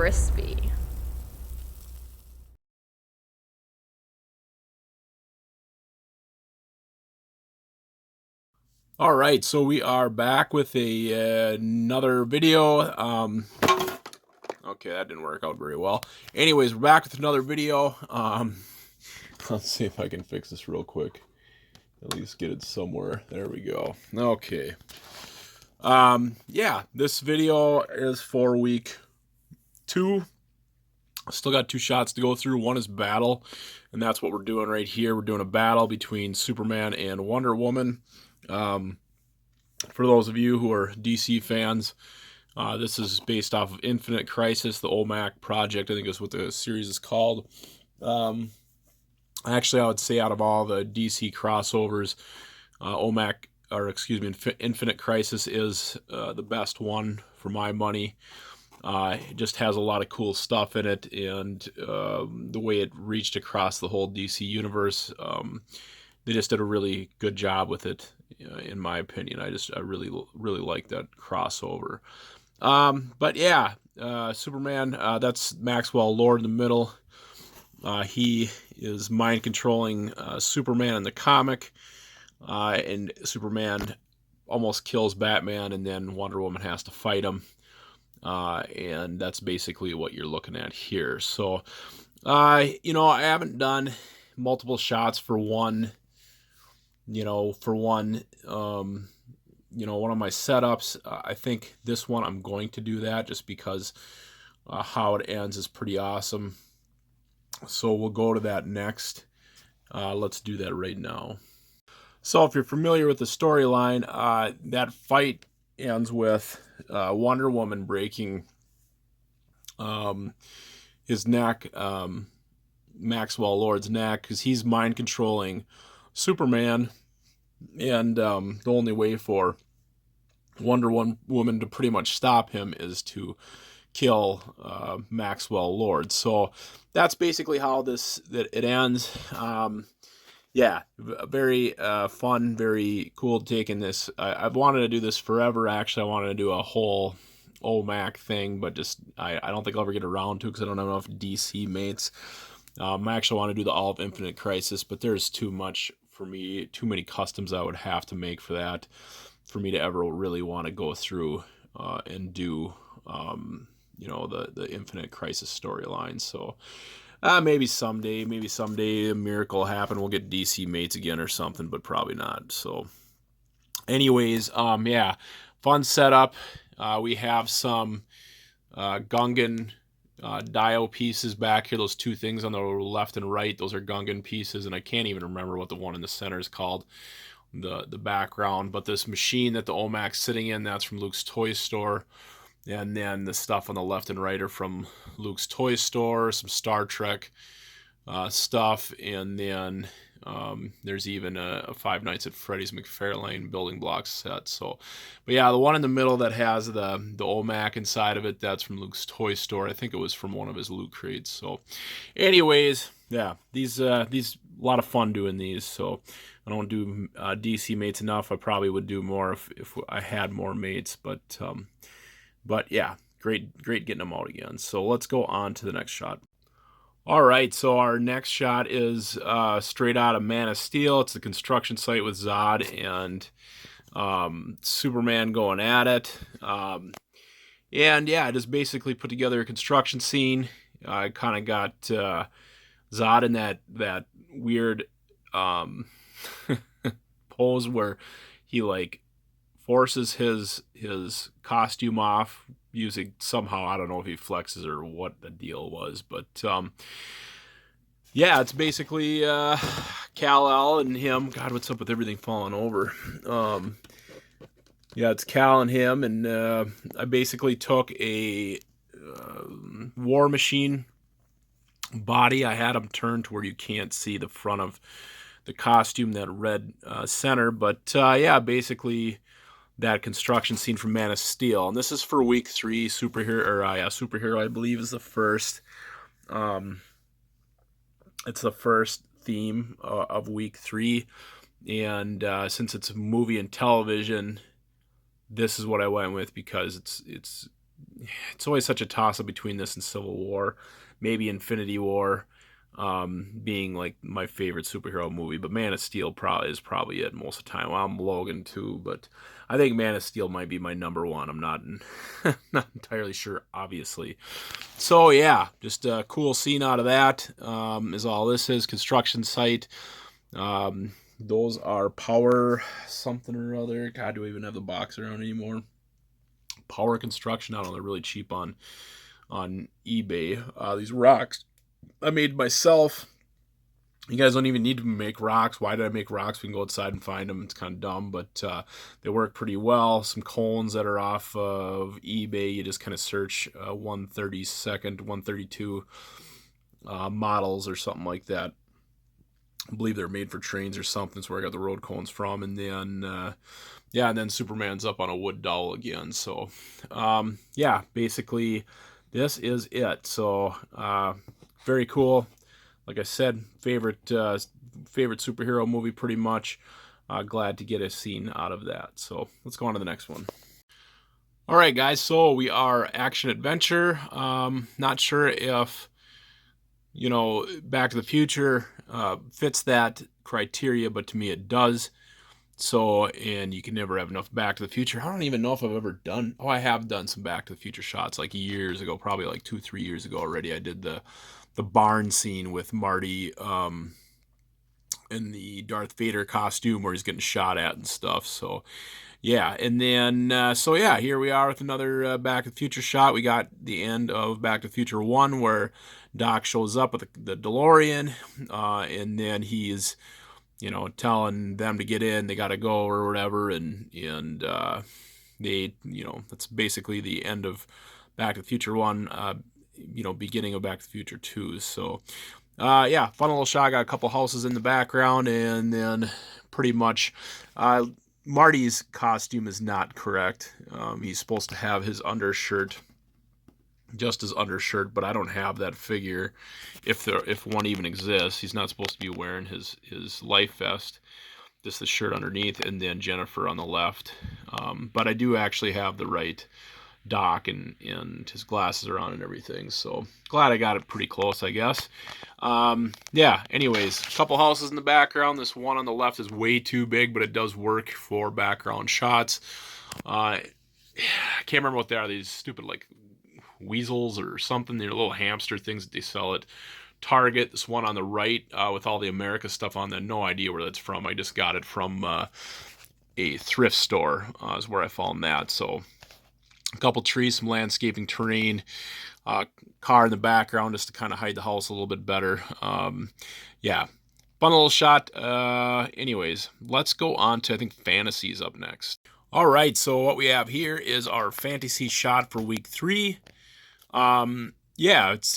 crispy. All right, so we are back with another video. Okay, that didn't work out very well. Anyways, we're back with another video. Let's see if I can fix this real quick. At least get it somewhere. There we go. Okay. Yeah, this video is for week 2. Still got 2 shots to go through. One is battle, and that's what we're doing right here. We're doing a battle between Superman and Wonder Woman. For those of you who are DC fans, this is based off of Infinite Crisis, the OMAC project, I think is what the series is called. Actually, I would say out of all the DC crossovers, Infinite Crisis is the best one for my money. It just has a lot of cool stuff in it, and the way it reached across the whole DC universe, they just did a really good job with it, in my opinion. I really like that crossover. But yeah, Superman, that's Maxwell Lord in the middle. He is mind controlling Superman in the comic, and Superman almost kills Batman, and then Wonder Woman has to fight him. And that's basically what you're looking at here. So, I haven't done multiple shots for one, one of my setups. I think this one I'm going to do that just because how it ends is pretty awesome. So we'll go to that next. Let's do that right now. So if you're familiar with the storyline, that fight ends with Wonder Woman breaking his neck, Maxwell Lord's neck, because he's mind controlling Superman, and the only way for Wonder Woman to pretty much stop him is to kill Maxwell Lord. So that's basically how it ends. Yeah, very fun, very cool taking this. I've wanted to do this forever. Actually, I wanted to do a whole OMAC thing, but just I don't think I'll ever get around to because I don't have enough DC mates. I actually want to do the All of Infinite Crisis, but there's too much for me, too many customs I would have to make for that, for me to ever really want to go through and do, the Infinite Crisis storyline. So maybe someday a miracle will happen. We'll get DC mates again or something, but probably not. So, anyways, yeah, fun setup. We have some Gungan Dio pieces back here. Those 2 things on the left and right, those are Gungan pieces, and I can't even remember what the one in the center is called, the background. But this machine that the OMAC's sitting in, that's from Luke's toy store. And then the stuff on the left and right are from Luke's toy store, some Star Trek stuff, and then there's even a Five Nights at Freddy's McFarlane building blocks set. So, but yeah, the one in the middle that has the OMAC inside of it, that's from Luke's toy store. I think it was from one of his Luke crates. So, anyways, yeah, these a lot of fun doing these. So I don't do DC mates enough. I probably would do more if I had more mates, but yeah, great getting them out again. So let's go on to the next shot. All right, so our next shot is straight out of Man of Steel. It's the construction site with Zod and Superman going at it. And yeah, I just basically put together a construction scene. I kind of got Zod in that weird pose where he like forces his costume off using somehow, I don't know if he flexes or what the deal was, but yeah, it's basically Kal-El and him. God, what's up with everything falling over? Yeah, it's Kal and him, and I basically took a War Machine body. I had him turned to where you can't see the front of the costume, that red center, but yeah, basically that construction scene from Man of Steel. And this is for week 3, Superhero, I believe, is the first. It's the first theme of week 3. And since it's a movie and television, this is what I went with because it's it's always such a toss up between this and Civil War, maybe Infinity War, being like my favorite superhero movie. But Man of Steel is probably it most of the time. Well, I'm Logan too, but I think Man of Steel might be my number one. I'm not not entirely sure, obviously. So yeah, just a cool scene out of that. Is all this is construction site. Those are Power something or other. God, do I even have the box around anymore? Power Construction. I don't know. They're really cheap on eBay. These rocks I made myself. You guys don't even need to make rocks. Why did I make rocks? We can go outside and find them. It's kind of dumb, but they work pretty well. Some cones that are off of eBay. You just kind of search 132nd, 132 models or something like that. I believe they're made for trains or something. That's where I got the road cones from. And then, yeah, and then Superman's up on a wood dowel again. So, yeah, basically, this is it. So, very cool. Like I said, favorite superhero movie, pretty much. Glad to get a scene out of that. So, let's go on to the next one. All right, guys. So we are action adventure. Not sure if Back to the Future fits that criteria, but to me it does. So, and you can never have enough Back to the Future. I don't even know if I've ever done. Oh, I have done some Back to the Future shots like years ago, probably like 2-3 years ago already. I did the barn scene with Marty in the Darth Vader costume where he's getting shot at and stuff. So, yeah, and then so yeah, here we are with another Back to the Future shot. We got the end of Back to the Future 1 where Doc shows up with the DeLorean, and then he's telling them to get in, they got to go or whatever, and they that's basically the end of Back to the Future 1, beginning of Back to the Future 2. So yeah, fun little shot. Got a couple houses in the background, and then pretty much Marty's costume is not correct. He's supposed to have his undershirt, just his undershirt, but I don't have that figure. If one even exists, he's not supposed to be wearing his life vest, just the shirt underneath, and then Jennifer on the left. But I do actually have the right Doc, and his glasses are on and everything. So glad I got it pretty close, I guess. Yeah, anyways, a couple houses in the background. This one on the left is way too big, but it does work for background shots. I can't remember what they are. These stupid like weasels or something. They're little hamster things that they sell at Target. This one on the right with all the America stuff on there. No idea where that's from. I just got it from a thrift store is where I found that. So a couple trees, some landscaping terrain, car in the background just to kind of hide the house a little bit better. Yeah, fun little shot. Anyways, let's go on to, I think, fantasies up next. All right, so what we have here is our fantasy shot for week 3. Yeah, it's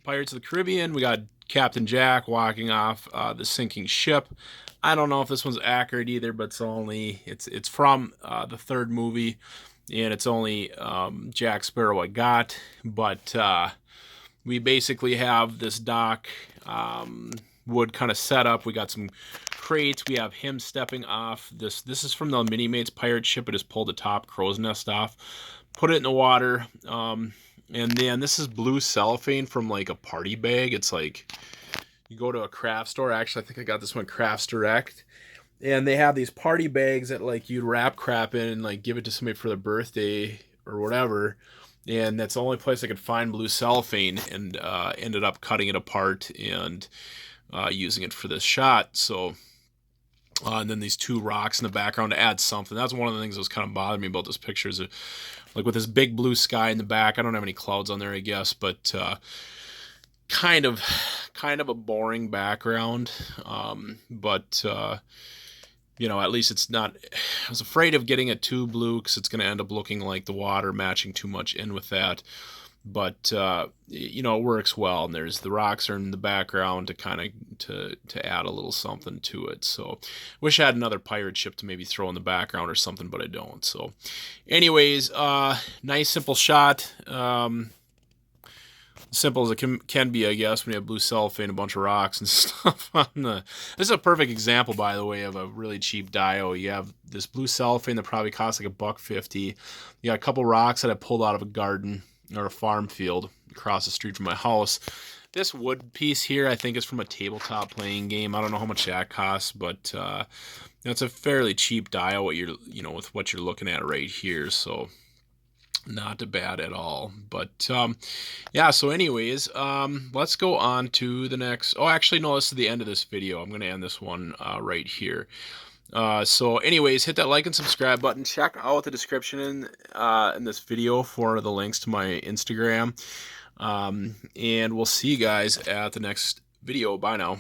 Pirates of the Caribbean. We got Captain Jack walking off the sinking ship. I don't know if this one's accurate either, but it's from the third movie, and it's only Jack Sparrow I got. But we basically have this dock wood kind of set up. We got some crates. We have him stepping off this. This is from the Mini-Mates pirate ship. It just pulled the top crow's nest off, put it in the water. And then this is blue cellophane from like a party bag. It's like you go to a craft store. Actually, I think I got this one Crafts Direct. And they have these party bags that like you'd wrap crap in and like give it to somebody for their birthday or whatever. And that's the only place I could find blue cellophane, and ended up cutting it apart and using it for this shot. So and then these 2 rocks in the background to add something. That's one of the things that was kind of bothering me about this picture, is like with this big blue sky in the back. I don't have any clouds on there, I guess, but kind of a boring background. But at least it's not. I was afraid of getting it too blue because it's going to end up looking like the water matching too much in with that. But it works well, and there's the rocks are in the background to kind of to add a little something to it. So wish I had another pirate ship to maybe throw in the background or something, but I don't. So anyways, nice simple shot. simple as it can be, I guess, when you have blue cellophane, a bunch of rocks and stuff on the. This is a perfect example, by the way, of a really cheap dio. You have this blue cellophane that probably costs like $1.50. You got a couple rocks that I pulled out of a garden or a farm field across the street from my house. This wood piece here, I think, is from a tabletop playing game. I don't know how much that costs, but it's a fairly cheap dio. With what you're looking at right here, so not bad at all. But yeah, so anyways, let's go on to the next. Oh, actually, no, this is the end of this video. I'm going to end this one right here. So anyways, hit that like and subscribe button. Check out the description in this video for the links to my Instagram. And we'll see you guys at the next video. Bye now.